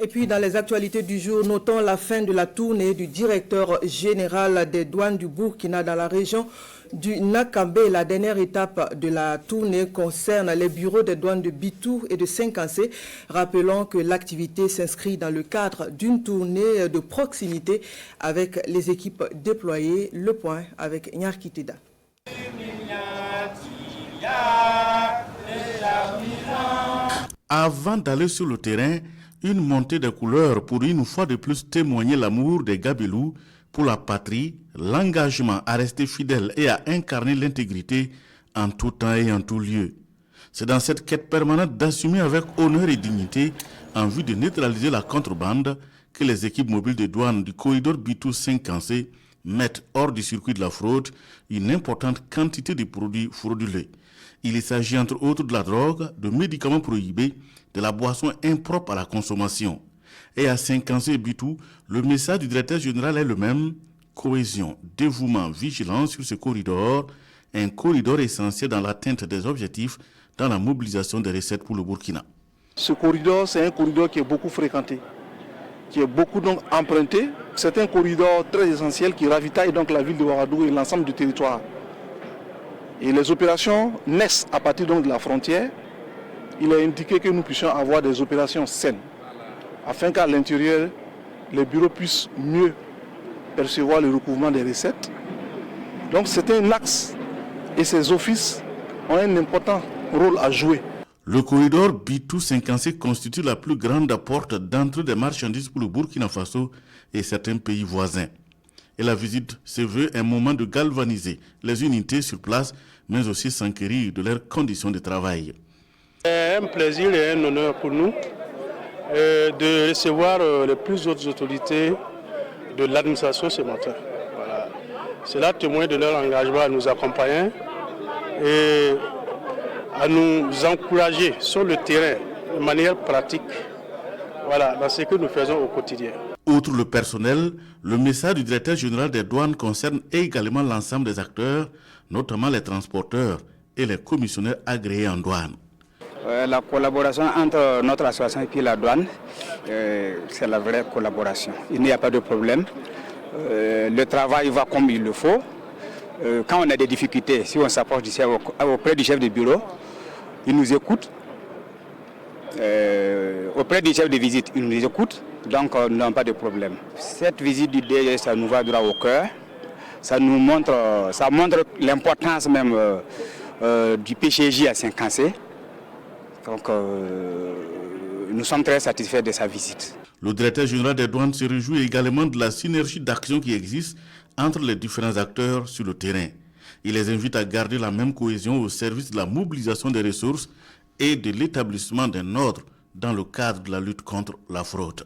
Et puis dans les actualités du jour, notons la fin de la tournée du directeur général des douanes du Burkina dans la région du Nakambé. La dernière étape de la tournée concerne les bureaux des douanes de Bitou et de Senkansé. Rappelons que l'activité s'inscrit dans le cadre d'une tournée de proximité avec les équipes déployées. Le point avec Nyarkiteda. Avant d'aller sur le terrain, une montée de couleurs pour une fois de plus témoigner l'amour des Gabelous pour la patrie, l'engagement à rester fidèle et à incarner l'intégrité en tout temps et en tout lieu. C'est dans cette quête permanente d'assumer avec honneur et dignité en vue de neutraliser la contrebande que les équipes mobiles de douane du corridor Bitou-Senkansé mettent hors du circuit de la fraude une importante quantité de produits frauduleux. Il s'agit entre autres de la drogue, de médicaments prohibés, de la boisson impropre à la consommation. Et à Senkansé et Bitou, le message du directeur général est le même: cohésion, dévouement, vigilance sur ce corridor, un corridor essentiel dans l'atteinte des objectifs, dans la mobilisation des recettes pour le Burkina. Ce corridor, c'est un corridor qui est beaucoup fréquenté, qui est beaucoup donc emprunté. C'est un corridor très essentiel qui ravitaille donc la ville de Ouagadougou et l'ensemble du territoire. Et les opérations naissent à partir donc de la frontière. Il est indiqué que nous puissions avoir des opérations saines, afin qu'à l'intérieur, les bureaux puissent mieux percevoir le recouvrement des recettes. Donc c'est un axe et ces offices ont un important rôle à jouer. Le corridor Bitou-Senkansé constitue la plus grande porte d'entrée des marchandises pour le Burkina Faso et certains pays voisins. Et la visite se veut un moment de galvaniser les unités sur place, mais aussi s'enquérir de leurs conditions de travail. C'est un plaisir et un honneur pour nous de recevoir les plus hautes autorités de l'administration ce matin. Voilà. Cela témoigne de leur engagement à nous accompagner et à nous encourager sur le terrain de manière pratique, voilà, dans ce que nous faisons au quotidien. Outre le personnel, le message du directeur général des douanes concerne également l'ensemble des acteurs, notamment les transporteurs et les commissionnaires agréés en douane. La collaboration entre notre association et puis la douane, c'est la vraie collaboration. Il n'y a pas de problème. Le travail va comme il le faut. Quand on a des difficultés, si on s'approche du chef, auprès du chef de bureau, il nous écoute. Auprès du chef de visite, il nous écoute. Donc, nous n'avons pas de problème. Cette visite du DG, ça nous va droit au cœur. Ça montre l'importance même du PCJ à Senkansé. Donc, nous sommes très satisfaits de sa visite. Le directeur général des douanes se réjouit également de la synergie d'action qui existe entre les différents acteurs sur le terrain. Il les invite à garder la même cohésion au service de la mobilisation des ressources et de l'établissement d'un ordre dans le cadre de la lutte contre la fraude.